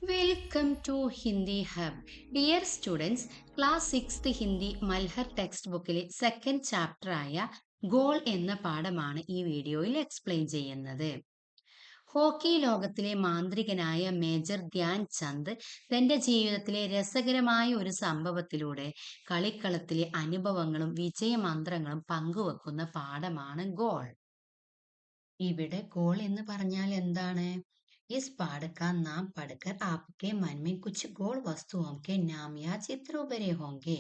Welcome to Hindi hub. Dear students, class 6th Hindi Malhar text ബുക്കിലെ second chapter ആയ goal എന്ന പാഠമാണ് ഈ വീഡിയോയിൽ എക്സ്പ്ലെയിൻ ചെയ്യുന്നത്. ഹോക്കി ലോകത്തിലെ മാന്ത്രികനായ മേജർ ധ്യാൻ ചന്ദ് തന്റെ ജീവിതത്തിലെ രസകരമായ ഒരു സംഭവത്തിലൂടെ കളിക്കളത്തിലെ അനുഭവങ്ങളും വിജയമന്ത്രങ്ങളും പങ്കുവെക്കുന്ന പാഠമാണ് ഗോൾ. ഇവിടെ ഗോൾ എന്ന് പറഞ്ഞാൽ എന്താണ്? इस पाठ का नाम पढ़कर आपके मन में कुछ गोल वस्तुओं के नाम या चित्र उभरे होंगे.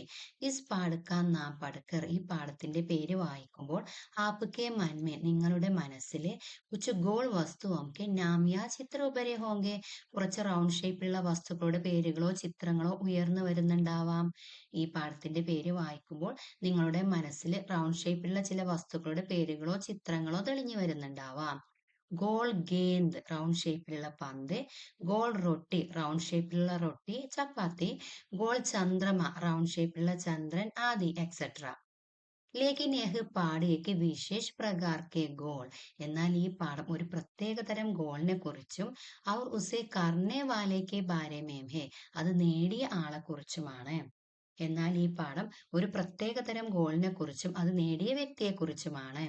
इस पाठ का नाम पढ़कर ഈ പാഠത്തിന്റെ പേര് വായിക്കുമ്പോൾ आपके मन में നിങ്ങളുടെ മനസ്സിലെ कुछ गोल वस्तुओं के नाम या चित्र उभरे होंगे. കുറച്ച് റൗണ്ട് ഷേപ്പിലുള്ള വസ്തുക്കളുടെ പേരുകളോ ചിത്രങ്ങളോ ഉയർന്നു വരുന്നുണ്ടാവാം. ഈ പാഠത്തിന്റെ പേര് വായിക്കുമ്പോൾ നിങ്ങളുടെ മനസ്സിൽ റൗണ്ട് ഷേപ്പിലുള്ള ചില വസ്തുക്കളുടെ പേരുകളോ ചിത്രങ്ങളോ തെളിഞ്ഞു വരുന്നുണ്ടാവാം. ഗോൾ ഗേന്ദ് റൗണ്ട് ഷേപ്പിലുള്ള പന്ത്, ഗോൾ റൊട്ടി റൗണ്ട് ഷേപ്പിലുള്ള റൊട്ടി ചപ്പാത്തി, ഗോൾ ചന്ദ്രമ റൗണ്ട് ഷേപ്പിലുള്ള ചന്ദ്രൻ ആദി എക്സെട്ര. ലേക്കിൻ യഹ് പാഠ് ഏക് വിശേഷ് പ്രകാർ കെ ഗോൾ. എന്നാൽ ഈ പാഠം ഒരു പ്രത്യേക തരം ഗോളിനെ കുറിച്ചും അവർ ഉസേ കർണേ വാലേ കെ ബാരേ മേം ഹെ, അത് നേടിയ ആളെ കുറിച്ചുമാണ്. എന്നാൽ ഈ പാഠം ഒരു പ്രത്യേക തരം ഗോളിനെ കുറിച്ചും അത് നേടിയ വ്യക്തിയെ കുറിച്ചുമാണ്.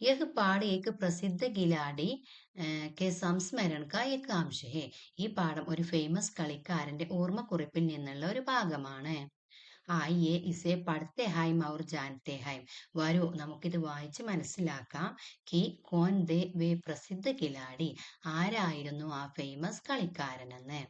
യഹ് പാഠ് ഏക് പ്രസിദ്ധ ഖിലാഡി കെ സംസ്മരൺ കാ ഏക് അംശ ഹെ. ഈ പാഠം ഒരു ഫേമസ് കളിക്കാരന്റെ ഓർമ്മക്കുറിപ്പിൽ നിന്നുള്ള ഒരു ഭാഗമാണ്. ആയിയെ ഇസെ പഠത്തെ ഹൈം ഔർ ജാനത്തെ ഹൈം. വരൂ നമുക്കിത് വായിച്ച് മനസ്സിലാക്കാം. കി കോൻ ദേ വേ പ്രസിദ്ധ ഖിലാഡി, ആരായിരുന്നു ആ ഫേമസ് കളിക്കാരനെന്ന്.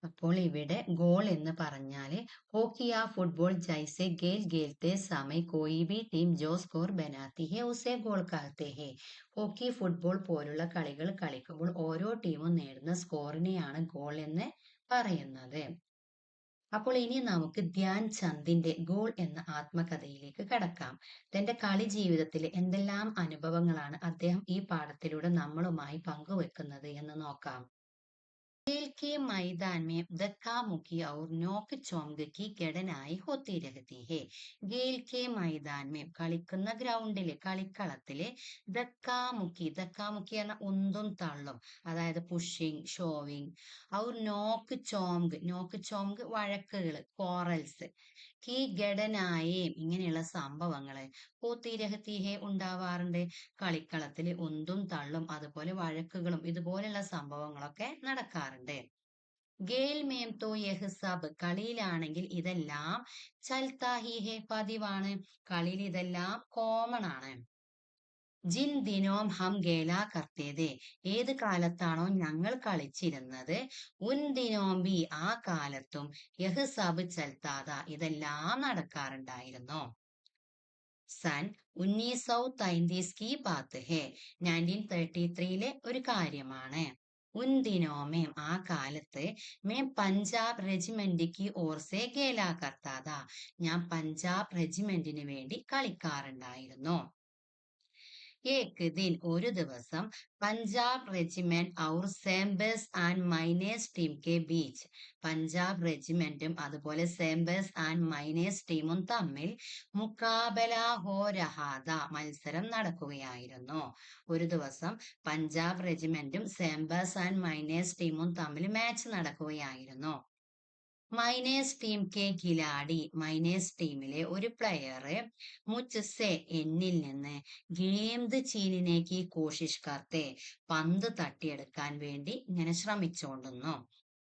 അപ്പോൾ ഇവിടെ ഗോൾ എന്ന് പറഞ്ഞാല് ഹോക്കി യാ ഫുട്ബോൾ ജൈസെ ഗേൽ ഖേൽത്തെ സമയ് കോയി ബി ടീം ജോ സ്കോർ ബനാത്തി ഹെ ഉസെ ഗോൾ കഹത്തെ ഹെ. ഹോക്കി ഫുട്ബോൾ പോലുള്ള കളികൾ കളിക്കുമ്പോൾ ഓരോ ടീമും നേടുന്ന സ്കോറിനെയാണ് ഗോൾ എന്ന് പറയുന്നത്. അപ്പോൾ ഇനി നമുക്ക് ധ്യാൻ ചന്ദിന്റെ ഗോൾ എന്ന ആത്മകഥയിലേക്ക് കടക്കാം. തന്റെ കളി ജീവിതത്തിലെ എന്തെല്ലാം അനുഭവങ്ങളാണ് അദ്ദേഹം ഈ പാഠത്തിലൂടെ നമ്മളുമായി പങ്കുവെക്കുന്നത് എന്ന് നോക്കാം. खेल के मैदान में धक्का मुक्की और नोक चोंक की ഘടനായി होती रहती है. ഗേൽ കെ മൈതാൻ മേം കളിക്കുന്ന ഗ്രൗണ്ടില് കളിക്കളത്തില് ധക്കാമുക്കി എന്ന ഉന്തും തള്ളും, അതായത് പുഷിങ് ഷോവിങ്. ഔർ നോക്ക് ചോംഗ് വഴക്കുകള് കോറൽസ്. കി ഘടനായേ ഇങ്ങനെയുള്ള സംഭവങ്ങള് ഹോത്തി രഹത്തി ഹെ ഉണ്ടാവാറുണ്ട്. കളിക്കളത്തില് ഉന്തും തള്ളും അതുപോലെ വഴക്കുകളും ഇതുപോലെയുള്ള സംഭവങ്ങളൊക്കെ നടക്കാറുണ്ട്. ഗേൽ മേം തോ യഹ് സബ്, കളിയിലാണെങ്കിൽ ഇതെല്ലാം ചൽത്താ ഹി ഹെ പതിവാണ്, കളിയിൽ ഇതെല്ലാം കോമൺ ആണ്. ജിൻ ദിനോം ഹം ഗേല കർത്തേതേ, ഏത് കാലത്താണോ ഞങ്ങൾ കളിച്ചിരുന്നത്, ഉൻ ദിനോം ബി ആ കാലത്തും യഹ് സബ് ചൽത്താത ഇതെല്ലാം നടക്കാറുണ്ടായിരുന്നു. സൻ 1933 കി ബാത്ത് ഹെ, 1933 ഒരു കാര്യമാണ്. ഉൻ ദിനോമേം ആ കാലത്ത് മേം പഞ്ചാബ് റെജിമെന്റ് കി ഓർ സെ ഖേലാ കർത്താ താ, ഞാൻ പഞ്ചാബ് റെജിമെന്റിന് വേണ്ടി കളിക്കാറുണ്ടായിരുന്നു. ഏക് ദിൻ ഒരു ദിവസം പഞ്ചാബ് റെജിമെന്റ് ഔർ സേംബേഴ്സ് ആൻഡ് മൈനേഴ്സ് ടീം കെ ബീച്ച്, പഞ്ചാബ് റെജിമെന്റും അതുപോലെ സേംബേഴ്സ് ആൻഡ് മൈനേഴ്സ് ടീമും തമ്മിൽ മുക്കാബല ഹോ രഹാദ, മത്സരം നടക്കുകയായിരുന്നു. ഒരു ദിവസം പഞ്ചാബ് റെജിമെന്റും സേംബേഴ്സ് ആൻഡ് മൈനേഴ്സ് ടീമും തമ്മിൽ മാച്ച് നടക്കുകയായിരുന്നു. Miners team K khiladi, miners ടീമിലെ ഒരു പ്ലെയർ മുജ്സെ എന്നിൽ നിന്ന് ഗേന്ദ് ചീനിനേക്ക് കോഷിഷ് കർത്തെ, പന്ത് തട്ടിയെടുക്കാൻ വേണ്ടി ഇങ്ങനെ ശ്രമിച്ചോണ്ടുന്നു.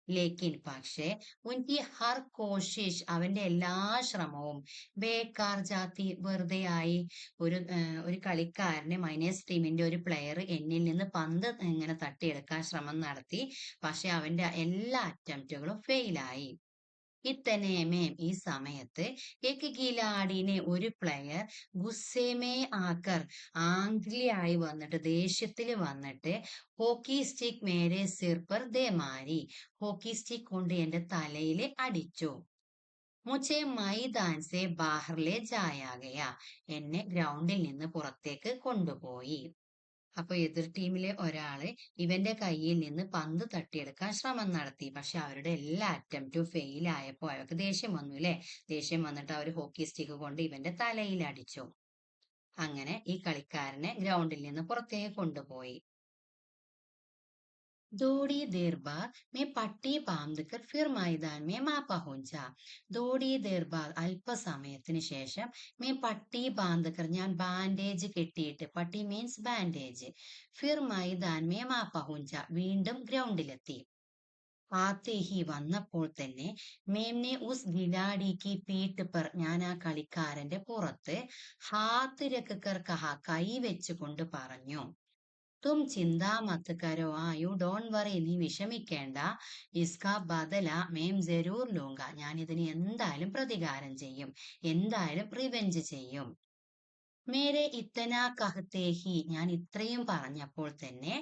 ലേക്കിൻ പക്ഷേ ഉൻകി ഹർ കോഷിഷ്, അവന്റെ എല്ലാ ശ്രമവും ബേക്കാർ ജാത്തി വെറുതെയായി. ഒരു കളിക്കാരന് മൈനേഴ്സ് ടീമിന്റെ ഒരു പ്ലെയർ എന്നിൽ നിന്ന് പന്ത് ഇങ്ങനെ തട്ടിയെടുക്കാൻ ശ്രമം നടത്തി, പക്ഷെ അവന്റെ എല്ലാ അറ്റംപ്റ്റുകളും ഫെയിലായി. ഇത്തനേമേം ഈ സമയത്ത് एक ഖിലാഡിനെ ഒരു പ്ലെയർ ഗുസ്സേമേ ആക്കർ, ആംഗ്ലിയായി വന്നിട്ട് ദേഷ്യത്തിൽ വന്നിട്ട് ഹോക്കി സ്റ്റിക് മേരെ സിർ പർ ദേ മാരി, ഹോക്കി സ്റ്റിക് കൊണ്ട് എന്റെ തലയിൽ അടിച്ചു. മുझे മൈദാൻ സെ ബാഹർ ലേ ജായാ ഗയാ, എന്നെ ഗ്രൗണ്ടിൽ നിന്ന് പുറത്തേക്ക് കൊണ്ടുപോയി. അപ്പൊ എതിർ ടീമിലെ ഒരാള് ഇവന്റെ കയ്യിൽ നിന്ന് പന്ത് തട്ടിയെടുക്കാൻ ശ്രമം നടത്തി, പക്ഷെ അവരുടെ എല്ലാ അറ്റംപ്റ്റും ഫെയിൽ ആയപ്പോ അയാൾക്ക് ദേഷ്യം വന്നു അല്ലെ. ദേഷ്യം വന്നിട്ട് അവർ ഹോക്കി സ്റ്റിക്ക് കൊണ്ട് ഇവന്റെ തലയിൽ അടിച്ചു. അങ്ങനെ ഈ കളിക്കാരനെ ഗ്രൗണ്ടിൽ നിന്ന് പുറത്തേക്ക് കൊണ്ടുപോയി. थोड़ी देर बाद मैं പട്ടി ബാന്ധിക്കർ ഫിർ മൈതാൻ മേ മാ പഹുഞ്ച. थोड़ी देर बाद അല്പസമയത്തിന് ശേഷം मैं പട്ടി ബാന്ധിക്കർ ഞാൻ ബാൻഡേജ് കെട്ടിയിട്ട് പട്ടി മീൻസ് ബാൻഡേജ് ഫിർ മൈതാൻ മേ മാ പഹുഞ്ച വീണ്ടും ഗ്രൗണ്ടിലെത്തി. ആത്തെ ഹി വന്നപ്പോൾ തന്നെ മേംനെ ഉസ് ഗിലാഡിക്ക് പീട്ട് പർ ഞാൻ ആ കളിക്കാരന്റെ പുറത്ത് ഹാത്ത് രക്കർ കഹ കൈ വെച്ചുകൊണ്ട് പറഞ്ഞു. തും ചിന്താ മത്ത് കരോ യു ഡോണ്ട് വറി നീ വിഷമിക്കേണ്ട ഇസ്കാ ബദല മേം ജരൂർ ലൂങ്ക ഞാൻ ഇതിന് എന്തായാലും പ്രതികാരം ചെയ്യും എന്തായാലും റിവെഞ്ച് ചെയ്യും. മേരെ ഇത്തനാ കഹത്തെ ഹി ഞാൻ ഇത്രയും പറഞ്ഞപ്പോൾ തന്നെ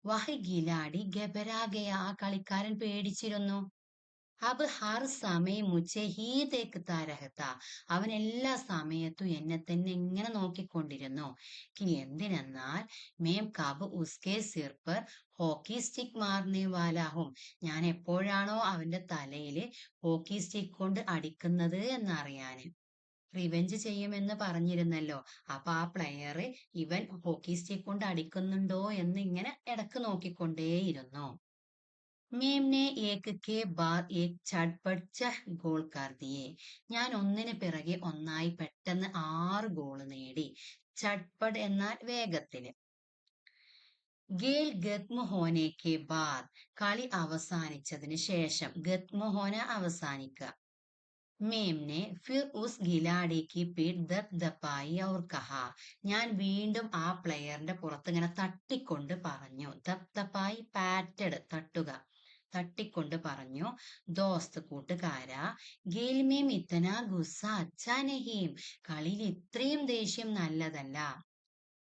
വഹ് ഗിലാടി ഗബരാഗയ ആ കളിക്കാരൻ പേടിച്ചിരുന്നു. അബ് ഹർ സമയം മുച്ചേ ഹീ തേക്ക്താ രഹത്ത അവൻ എല്ലാ സമയത്തും എന്നെ തന്നെ ഇങ്ങനെ നോക്കിക്കൊണ്ടിരുന്നു. എന്തിനെന്നാൽ മേം കബ് ഉസ്കെ സിർ പർ ഹോക്കി സ്റ്റിക് മാർനെ വാലാഹും ഞാൻ എപ്പോഴാണോ അവന്റെ തലയില് ഹോക്കി സ്റ്റിക് കൊണ്ട് അടിക്കുന്നത് എന്നറിയാന്. റിവെഞ്ച് ചെയ്യുമെന്ന് പറഞ്ഞിരുന്നല്ലോ. അപ്പൊ ആ പ്ലെയർ ഇവൻ ഹോക്കി സ്റ്റിക് കൊണ്ട് അടിക്കുന്നുണ്ടോ എന്ന് ഇങ്ങനെ ഇടക്ക് നോക്കിക്കൊണ്ടേയിരുന്നു. മേംനെ ഏക് കെ ബാദ് ഏക് ചട്പട്ട് ചഹ് ഗോൾ കർ ദിയേ ഞാൻ ഒന്നിന് പിറകെ ഒന്നായി പെട്ടെന്ന് 6 ഗോള് നേടി. ചട്പട് എന്നാൽ വേഗത്തില്. ഗേൽ ഗത്മ ഹോനെ കെ ബാദ് കളി അവസാനിച്ചതിന് ശേഷം ഗത്മ ഹോന അവസാനിക്കുക. മേംനെ ഫിർ ഉസ് ഗിലാഡിക്ക് പീഠ് ദപ് ദപ്പായി ഔർ കഹാ ഞാൻ വീണ്ടും ആ പ്ലെയറിന്റെ പുറത്ത് ഇങ്ങനെ തട്ടിക്കൊണ്ട് പറഞ്ഞു. ദപ് ദപ്പായി പാറ്റഡ് തട്ടുക തട്ടിക്കൊണ്ട് പറഞ്ഞു. ദോസ്ത് കൂട്ടുകാരാ ഗെയിൽമേം ഇത്തന ഗുസ്സ അച്ഛാ നഹീം കളിയിൽ ഇത്രയും ദേഷ്യം നല്ലതല്ല.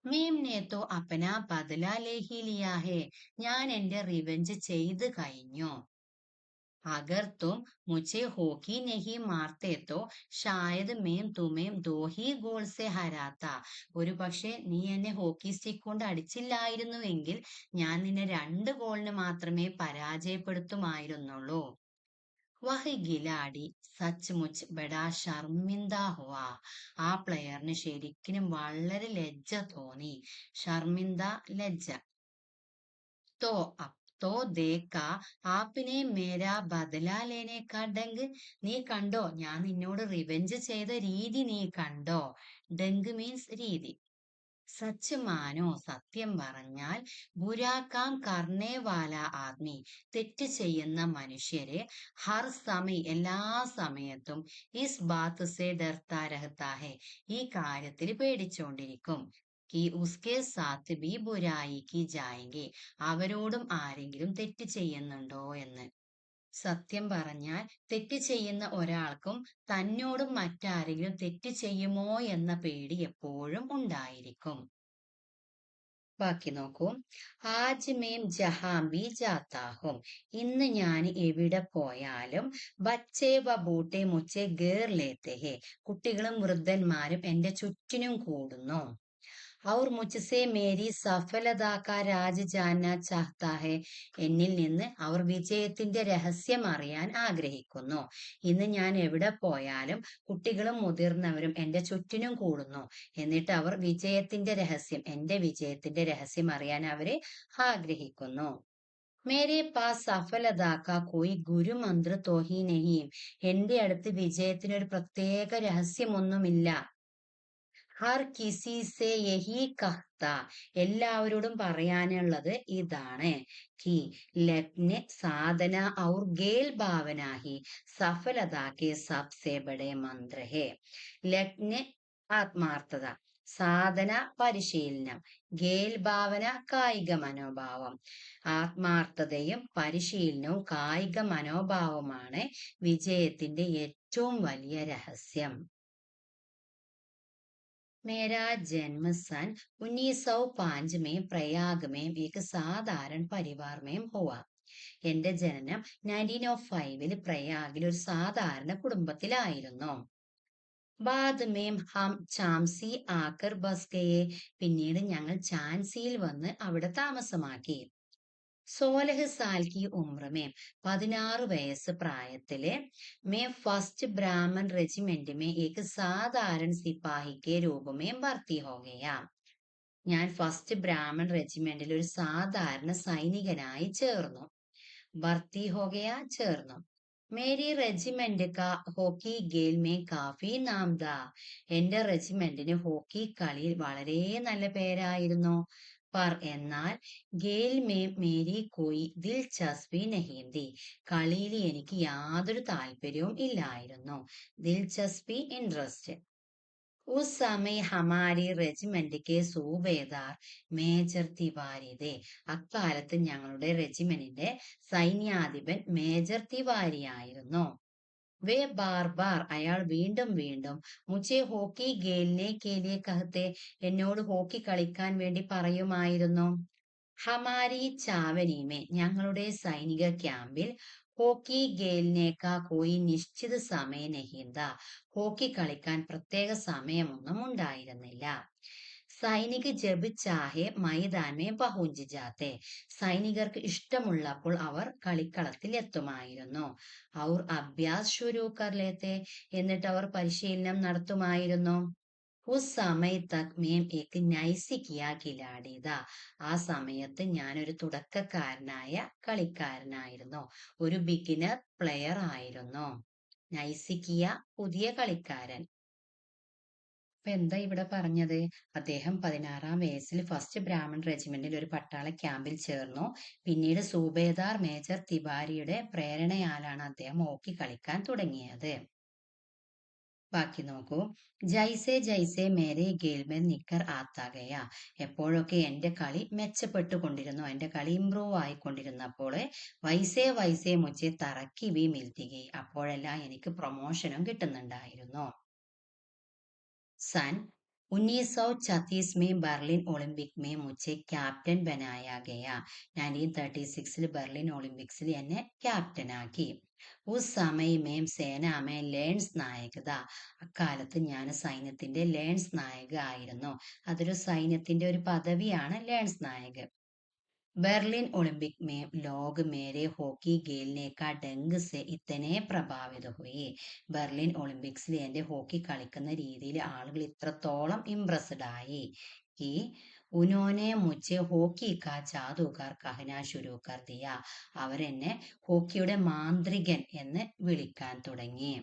മേംനെ തോ അപ്പന ബദല ലേഹി ലിയാ ഹേ ഞാൻ എന്റെ റിവെഞ്ച് ചെയ്ത് കഴിഞ്ഞു. अगर तुम मुझे हॉकी नहीं मारते तो ഷായത് മേം തുമേം ദോഹി ഗോൾ സെ ഹരാത്ത ഒരു പക്ഷെ നീ എന്നെ ഹോക്കി സ്റ്റിക്ക് കൊണ്ട് അടിച്ചില്ലായിരുന്നുവെങ്കിൽ ഞാൻ നിന്നെ 2 ഗോളിന് മാത്രമേ പരാജയപ്പെടുത്തുമായിരുന്നുള്ളൂ. വഹ് ഗിലാടി സച്ച് മുച്ച് ബഡാ ഷർമിന്ദ ഹുവാ ആ പ്ലെയറിന് ശരിക്കും വളരെ ലജ്ജ തോന്നി. ഷർമിന്ദ ലജ്ജ. तो अब तो देखा ആപ്പിനെ മേരാ ബദല ലേനെ കാ ഡങ്ക് നീ കണ്ടോ ഞാൻ നിന്നോട് റിവെഞ്ച് ചെയ്ത രീതി നീ കണ്ടോ. ഡങ്ക് മീൻസ് രീതി. സച്ച് മാനോ സത്യം പറഞ്ഞാൽ ബുരാക്കാം കർണേ വാല ആദ്മി തെറ്റ് ചെയ്യുന്ന മനുഷ്യര് ഹർ സമയ് എല്ലാ സമയത്തും ഇസ് ബാത്ത് സെ ഡർത്താ രഹത്താ ഹെ ഈ കാര്യത്തിൽ പേടിച്ചോണ്ടിരിക്കും. കി ഉസ്കെ സാത്ത് ബി ബുരായി കി ജായെങ്കി അവരോടും ആരെങ്കിലും തെറ്റ് ചെയ്യുന്നുണ്ടോ എന്ന്. സത്യം പറഞ്ഞാൽ തെറ്റ് ചെയ്യുന്ന ഒരാൾക്കും തന്നോടും മറ്റാരെങ്കിലും തെറ്റ് ചെയ്യുമോ എന്ന പേടി എപ്പോഴും ഉണ്ടായിരിക്കും. ബാക്കി നോക്കൂ. ആജ് മേം ജഹാം ബി ജാത്താഹും ഇന്ന് ഞാൻ എവിടെ പോയാലും ബച്ചേ വ ബൂട്ടെ മുച്ചേ ഗേർ ലേത്തെ ഹേ കുട്ടികളും വൃദ്ധന്മാരും എന്റെ ചുറ്റിനും കൂടുന്നു. ഔർ മുജ്സെ മേരി സഫലതാ കാ രാജ് ജാനന ചാഹ്താ ഹെ എന്നിൽ നിന്ന് അവർ വിജയത്തിന്റെ രഹസ്യം അറിയാൻ ആഗ്രഹിക്കുന്നു. ഇന്ന് ഞാൻ എവിടെ പോയാലും കുട്ടികളും മുതിർന്നവരും എന്റെ ചുറ്റിനും കൂടുന്നു. എന്നിട്ട് അവർ എന്റെ വിജയത്തിന്റെ രഹസ്യം അറിയാൻ അവര് ആഗ്രഹിക്കുന്നു. മേരെ പാസ് സഫലതാക്ക കോയി ഗുരുമന്ത്ര തോഹി നഹീം എന്റെ അടുത്ത് വിജയത്തിനൊരു പ്രത്യേക രഹസ്യമൊന്നുമില്ല. ഹർ കിസി സെ യഹി കഹ്ത എല്ലാവരോടും പറയാനുള്ളത് ഇതാണ്. കി ലഗ്ന സാധന ഔർ ഗേൽ ഭാവന ഹി സഫലതാ കെ സബ്സെ ബഡെ മന്ത്ര ഹെ. ലഗ്ന ആത്മാർത്ഥത, സാധന പരിശീലനം, ഗേൽ ഭാവന കായിക മനോഭാവം. ആത്മാർത്ഥതയും പരിശീലനവും കായിക മനോഭാവമാണ് വിജയത്തിന്റെ ഏറ്റവും വലിയ രഹസ്യം. मेरा जन्म सन 1905 में प्रयाग में एक साधारण परिवार में हुआ. എന്റെ ജനനം 1905 പ്രയാഗിൽ ഒരു സാധാരണ കുടുംബത്തിലായിരുന്നു. ബാദ് മേം ഹം ചാംസി ആക്കർ ബസ് ഗയേ പിന്നീട് ഞങ്ങൾ ഝാൻസിയിൽ വന്ന് അവിടെ താമസമാക്കി. 16 साल की उम्र में 16 വയസ്സ് പ്രായത്തില് मैं फर्स्ट ब्राह्मण रेजिमेंट में एक साधारण सिपाही के रूप में भर्ती हो गया. ഞാൻ ഫസ്റ്റ് ബ്രാഹ്മൺ റെജിമെന്റിൽ ഒരു സാധാരണ സൈനികനായി ചേർന്നു. ഭർത്തി ഹോ ഗയാ ചേർന്നു. മേരി റെജിമെന്റ് കാ ഹോക്കി ഗേൽ മേ കാഫി നാം ദാ. എന്റെ റെജിമെന്റിന് ഹോക്കി കളിയിൽ വളരെ നല്ല പേരായിരുന്നു. പർ എന്നാൽ ഗേൽ മേ മേരി കോയി ദിൽചസ്പി നഹീ തി. കളിയിൽ എനിക്ക് യാതൊരു താല്പര്യവും ഇല്ലായിരുന്നു. ദിൽചസ്പി ഇൻട്രസ്റ്റ്. उस समय हमारी റെജിമെന്റ് കെ സൂബേദാർ മേജർ തിവാരി തെ. അക്കാലത്ത് ഞങ്ങളുടെ റെജിമെന്റിന്റെ സൈന്യാധിപൻ മേജർ തിവാരി ആയിരുന്നു. വേ ബാർ ബാർ അയാൾ വീണ്ടും വീണ്ടും മുझे ഹോക്കി ഖേൽനെ കെ ലിയെ കഹത്തെ. എന്നോട് ഹോക്കി കളിക്കാൻ വേണ്ടി പറയുമായിരുന്നു. ഹമാരി ചാവനി ഞങ്ങളുടെ സൈനിക ക്യാമ്പിൽ ഹോക്കി ഖേൽനേക്കാ കോയി നിശ്ചിത സമയ നഹീന്ത. ഹോക്കി കളിക്കാൻ പ്രത്യേക സമയമൊന്നും ഉണ്ടായിരുന്നില്ല. സൈനിക് ജബ് ചാഹെ മൈതാൻമേ പഹുഞ്ച് ജാത്തെ. സൈനികർക്ക് ഇഷ്ടമുള്ളപ്പോൾ അവർ കളിക്കളത്തിൽ എത്തുമായിരുന്നു. ഔർ അഭ്യാസ് ശുരു കർ ലേത്തെ. എന്നിട്ട് അവർ പരിശീലനം നടത്തുമായിരുന്നു. ഉസ് സമയ തക് മേം ഏക് നൈസിക്കിയ ഖിലാഡി താ. ആ സമയത്ത് ഞാനൊരു തുടക്കക്കാരനായ കളിക്കാരനായിരുന്നു. ഒരു ബിഗിനർ പ്ലെയർ ആയിരുന്നു. നൈസിക്കിയ പുതിയ കളിക്കാരൻ. അപ്പൊ എന്താ ഇവിടെ പറഞ്ഞത്? അദ്ദേഹം 16-ാം വയസ്സിൽ ഫസ്റ്റ് ബ്രാഹ്മൺ റെജിമെന്റിൽ ഒരു പട്ടാള ക്യാമ്പിൽ ചേർന്നു. പിന്നീട് സൂബേദാർ മേജർ തിവാരിയുടെ പ്രേരണയാലാണ് അദ്ദേഹം ഹോക്കി കളിക്കാൻ തുടങ്ങിയത്. ബാക്കി നോക്കൂ. ജൈസെ ജൈസെ മേരെ ഗേൽമേൽ നിക്കർ ആത്താകയ. എപ്പോഴൊക്കെ എന്റെ കളി മെച്ചപ്പെട്ടുകൊണ്ടിരുന്നു, എന്റെ കളി ഇംപ്രൂവ് ആയിക്കൊണ്ടിരുന്നപ്പോൾ വൈസേ വൈസേ മുझे തറക്കി വി മിൽത്തി ഗയി. അപ്പോഴെല്ലാം എനിക്ക് പ്രൊമോഷനും കിട്ടുന്നുണ്ടായിരുന്നു. सन 1936 में बर्लिन ओलंपिक में मुझे ക്യാപ്റ്റൻ बनाया गया. 1936 ബെർലിൻ ഒളിമ്പിക്സിൽ എന്നെ ക്യാപ്റ്റനാക്കി. ഉസ് സമയമേം സേനാമേ ലേൺസ് നായകത. അക്കാലത്ത് ഞാൻ സൈന്യത്തിന്റെ ലേൺസ് നായക ആയിരുന്നു. അതൊരു സൈന്യത്തിന്റെ ഒരു പദവിയാണ് ലേൺസ് നായക്. ബെർലിൻ ഒളിമ്പിക് में लोग मेरे हॉकी खेलने का ढंग से इतने प्रभावित हुए. ബെർലിൻ ഒളിമ്പിക്സിൽ എന്റെ ഹോക്കി കളിക്കുന്ന രീതിയിൽ ആളുകൾ ഇത്രത്തോളം ഇംപ്രസ്ഡ് ആയി. कि उन्होंने मुझे ഹോക്കി കാ ജാദൂഗർ कहना शुरू कर दिया. അവരെന്നെ ഹോക്കിയുടെ മാന്ത്രികൻ എന്ന് വിളിക്കാൻ തുടങ്ങി.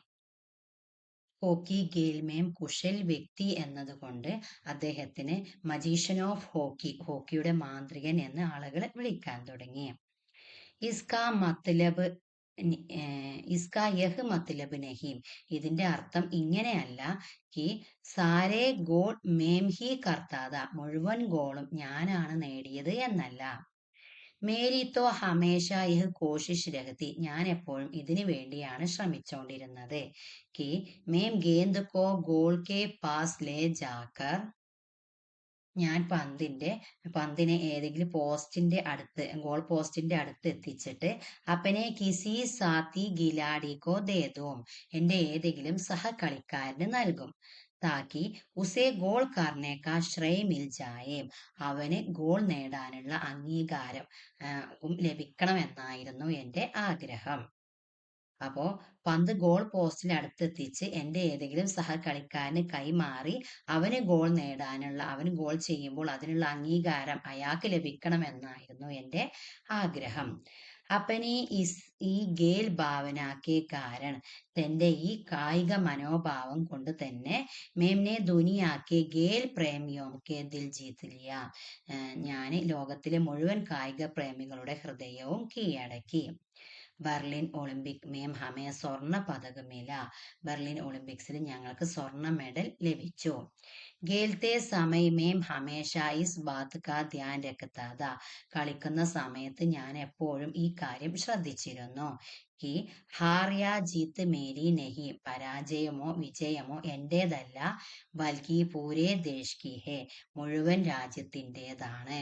ഹോക്കി ഗെയിൽമേം കുശൽ വ്യക്തി എന്നതുകൊണ്ട് അദ്ദേഹത്തിന് മജീഷ്യൻ ഓഫ് ഹോക്കി, ഹോക്കിയുടെ മാന്ത്രികൻ എന്ന് ആളുകൾ വിളിക്കാൻ തുടങ്ങി. ഇസ്കാ മത്ലബ് ഇസ്കാ യഹ് മത്ലബ് നഹീം. ഇതിന്റെ അർത്ഥം ഇങ്ങനെയല്ല. കി സാരേ ഗോൾ മേം ഹി കർത്താത. മുഴുവൻ ഗോളും ഞാനാണ് നേടിയത് എന്നല്ല. മേരി തോ ഹമേഷ യഹ് കോഷിഷ് രഹതി. ഞാൻ എപ്പോഴും ഇതിനു വേണ്ടിയാണ് ശ്രമിച്ചുകൊണ്ടിരുന്നത്. കി മേം ഗേന്ദ് കോ ഗോൾ കെ പാസ് ലേ ജാക്കർ. ഞാൻ പന്തിനെ ഏതെങ്കിലും പോസ്റ്റിന്റെ അടുത്ത്, ഗോൾ പോസ്റ്റിന്റെ അടുത്ത് എത്തിച്ചിട്ട് അപ്പനെ കിസി സാത്തി ഗിലാഡിക്കോ ദേദും, എന്റെ ഏതെങ്കിലും സഹകളിക്കാരന് നൽകും. താക്കി ഉസേ ഗോൾ കർണേക്കാ ശ്രേയ് മിൽ ജായേം. അവന് ഗോൾ നേടാനുള്ള അംഗീകാരം ലഭിക്കണമെന്നായിരുന്നു എന്റെ ആഗ്രഹം. അപ്പോ പന്ത് ഗോൾ പോസ്റ്റിൽ അടുത്തെത്തിച്ച് എന്റെ ഏതെങ്കിലും സഹകളിക്കാരന് കൈമാറി അവന് ഗോൾ ചെയ്യുമ്പോൾ അതിനുള്ള അംഗീകാരം അയാൾക്ക് ലഭിക്കണമെന്നായിരുന്നു എന്റെ ആഗ്രഹം. അപ്പനെ ഈ ഗേൽ ഭാവനാക്കെ കാരൺ. തന്റെ ഈ കായിക മനോഭാവം കൊണ്ട് തന്നെ മേംനെ ദുനിയാക്കെ ഗേൽ പ്രേമിയോക്കെ ദിൽ ജീത്ത് ലിയ. ഞാൻ ലോകത്തിലെ മുഴുവൻ കായിക പ്രേമികളുടെ ഹൃദയവും കീഴടക്കി. ബെർലിൻ ഒളിമ്പിക് മേം ഹമേ സ്വർണ്ണ പതകമില. ബെർലിൻ ഒളിമ്പിക്സിൽ ഞങ്ങൾക്ക് സ്വർണ്ണ മെഡൽ ലഭിച്ചു. ഖേൽത്തെ സമയ മേം ഹമേഷ ഇസ് ബാത് കാ ധ്യാൻ രഖത്താ. കളിക്കുന്ന സമയത്ത് ഞാൻ എപ്പോഴും ഈ കാര്യം ശ്രദ്ധിച്ചിരുന്നു. കി ഹാർ യാ ജീത്ത് മേരി നഹി. പരാജയമോ വിജയമോ എന്റേതല്ല, ബൽക്കി പൂരേ ദേശ് കി ഹേ. മുഴുവൻ രാജ്യത്തിൻ്റെതാണ്.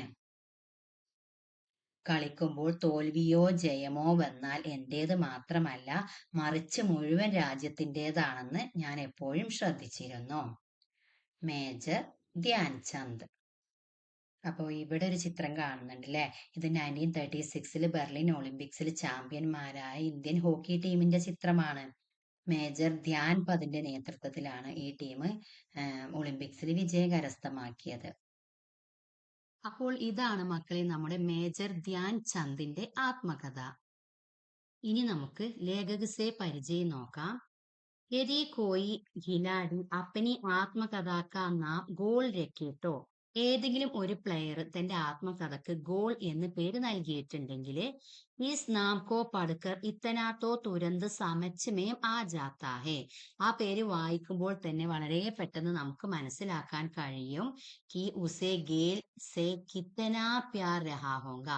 കളിക്കുമ്പോൾ തോൽവിയോ ജയമോ വന്നാൽ എന്റേത് മാത്രമല്ല, മറിച്ച് മുഴുവൻ രാജ്യത്തിൻ്റെതാണെന്ന് ഞാൻ എപ്പോഴും ശ്രദ്ധിച്ചിരുന്നു. മേജർ ധ്യാൻചന്ദ്. അപ്പോൾ ഇവിടെ ഒരു ചിത്രം കാണുന്നുണ്ട് അല്ലേ? ഇത് 1936 ബെർലിൻ ഒളിമ്പിക്സിൽ ചാമ്പ്യന്മാരായ ഇന്ത്യൻ ഹോക്കി ടീമിന്റെ ചിത്രമാണ്. മേജർ ധ്യാൻ പന്തിന്റെ നേതൃത്വത്തിലാണ് ഈ ടീം ഒളിമ്പിക്സിൽ വിജയം കരസ്ഥമാക്കിയത്. അപ്പോൾ ഇതാണ് മക്കളെ നമ്മുടെ മേജർ ധ്യാൻ ചന്ദിന്റെ ആത്മകഥ. ഇനി നമുക്ക് ലേഖകസെ പരിചയം നോക്കാം. यदि कोई खिलाड़ी अपनी आत्मकथा का नाम ഗോൾ രക്കിട്ടോ, ഏതെങ്കിലും ഒരു പ്ലെയർ തന്റെ ആത്മകഥക്ക് ഗോൾ എന്ന് പേര് നൽകിയിട്ടുണ്ടെങ്കിൽ ഇസ് നാം കോ പഠിക്കർ ഇത്തനാത്തോ തുരന്ത് സമച്ച് മേം ആ ജാത്താ ഹേ, ആ പേര് വായിക്കുമ്പോൾ തന്നെ വളരെ പെട്ടെന്ന് നമുക്ക് മനസ്സിലാക്കാൻ കഴിയും കി ഉസേ ഗേൽ സേ കിത്തനാ പ്യാർ രഹാ ഹോങ്ക,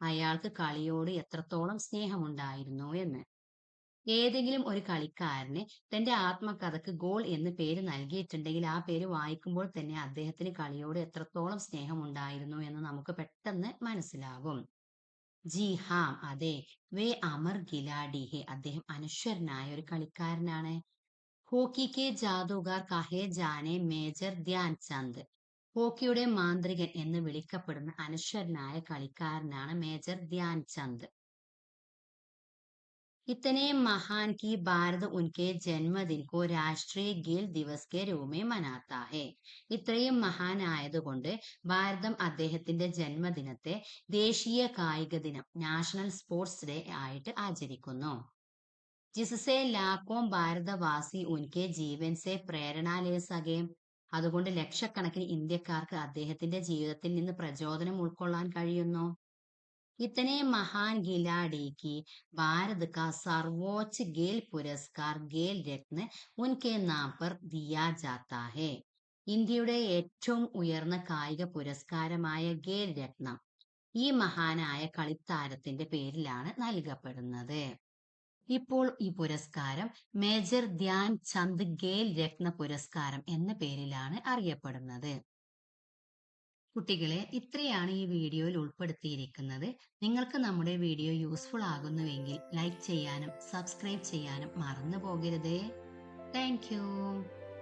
അയാൾക്ക് കളിയോട് എത്രത്തോളം സ്നേഹമുണ്ടായിരുന്നു എന്ന്. ഏതെങ്കിലും ഒരു കളിക്കാരന് തന്റെ ആത്മകഥക്ക് ഗോൾ എന്ന് പേര് നൽകിയിട്ടുണ്ടെങ്കിൽ ആ പേര് വായിക്കുമ്പോൾ തന്നെ അദ്ദേഹത്തിന് കളിയോട് എത്രത്തോളം സ്നേഹമുണ്ടായിരുന്നു എന്ന് നമുക്ക് പെട്ടെന്ന് മനസ്സിലാകും. ജി ഹാം, അതെ. വേ അമർ ഗിലാഡി ഹെ, അദ്ദേഹം അനശ്വരനായ ഒരു കളിക്കാരനാണ്. ഹോക്കിക്ക് ജാദുകാർ കഹേ ജാനെ മേജർ ധ്യാൻ ചന്ദ്, ഹോക്കിയുടെ മാന്ത്രികൻ എന്ന് വിളിക്കപ്പെടുന്ന അനശ്വരനായ കളിക്കാരനാണ് മേജർ ധ്യാൻ ചന്ദ്. इतने महान कि भारत उनके जन्मदिन को രാഷ്ട്രീയ ഖേൽ ദിവസ് കെ രൂപ में मनाता है. ഇത്രയും മഹാനായതുകൊണ്ട് ഭാരതം അദ്ദേഹത്തിന്റെ ജന്മദിനത്തെ ദേശീയ കായിക ദിനം, നാഷണൽ സ്പോർട്സ് ഡേ ആയിട്ട് ആചരിക്കുന്നു. ജിസ്സെ ലാഖോ ഭാരതവാസി ഉൻകെ ജീവൻ സെ പ്രേരണ ലേ സകെ, അതുകൊണ്ട് ലക്ഷക്കണക്കിന് ഇന്ത്യക്കാർക്ക് അദ്ദേഹത്തിന്റെ ജീവിതത്തിൽ നിന്ന് പ്രചോദനം ഉൾക്കൊള്ളാൻ കഴിയുന്നു. इतने महान खिलाड़ी की भारत का सर्वोच्च खेल पुरस्कार खेल रत्न उनके नाम पर दिया जाता है. ഇന്ത്യയുടെ ഏറ്റവും ഉയർന്ന കായിക പുരസ്കാരമായ ഖേൽ രത്നം ഈ മഹാനായ കളിത്താരത്തിന്റെ പേരിലാണ് നൽകപ്പെടുന്നത്. ഇപ്പോൾ ഈ പുരസ്കാരം മേജർ ധ്യാൻ ചന്ദ് ഖേൽ രത്ന പുരസ്കാരം എന്ന പേരിലാണ് അറിയപ്പെടുന്നത്. കുട്ടികളെ, ഇത്രയാണ് ഈ വീഡിയോയിൽ ഉൾപ്പെടുത്തിയിരിക്കുന്നത്. നിങ്ങൾക്ക് നമ്മുടെ വീഡിയോ യൂസ്ഫുൾ ആകുന്നുവെങ്കിൽ ലൈക്ക് ചെയ്യാനും സബ്സ്ക്രൈബ് ചെയ്യാനും മറന്നു പോകരുതേ. Thank U.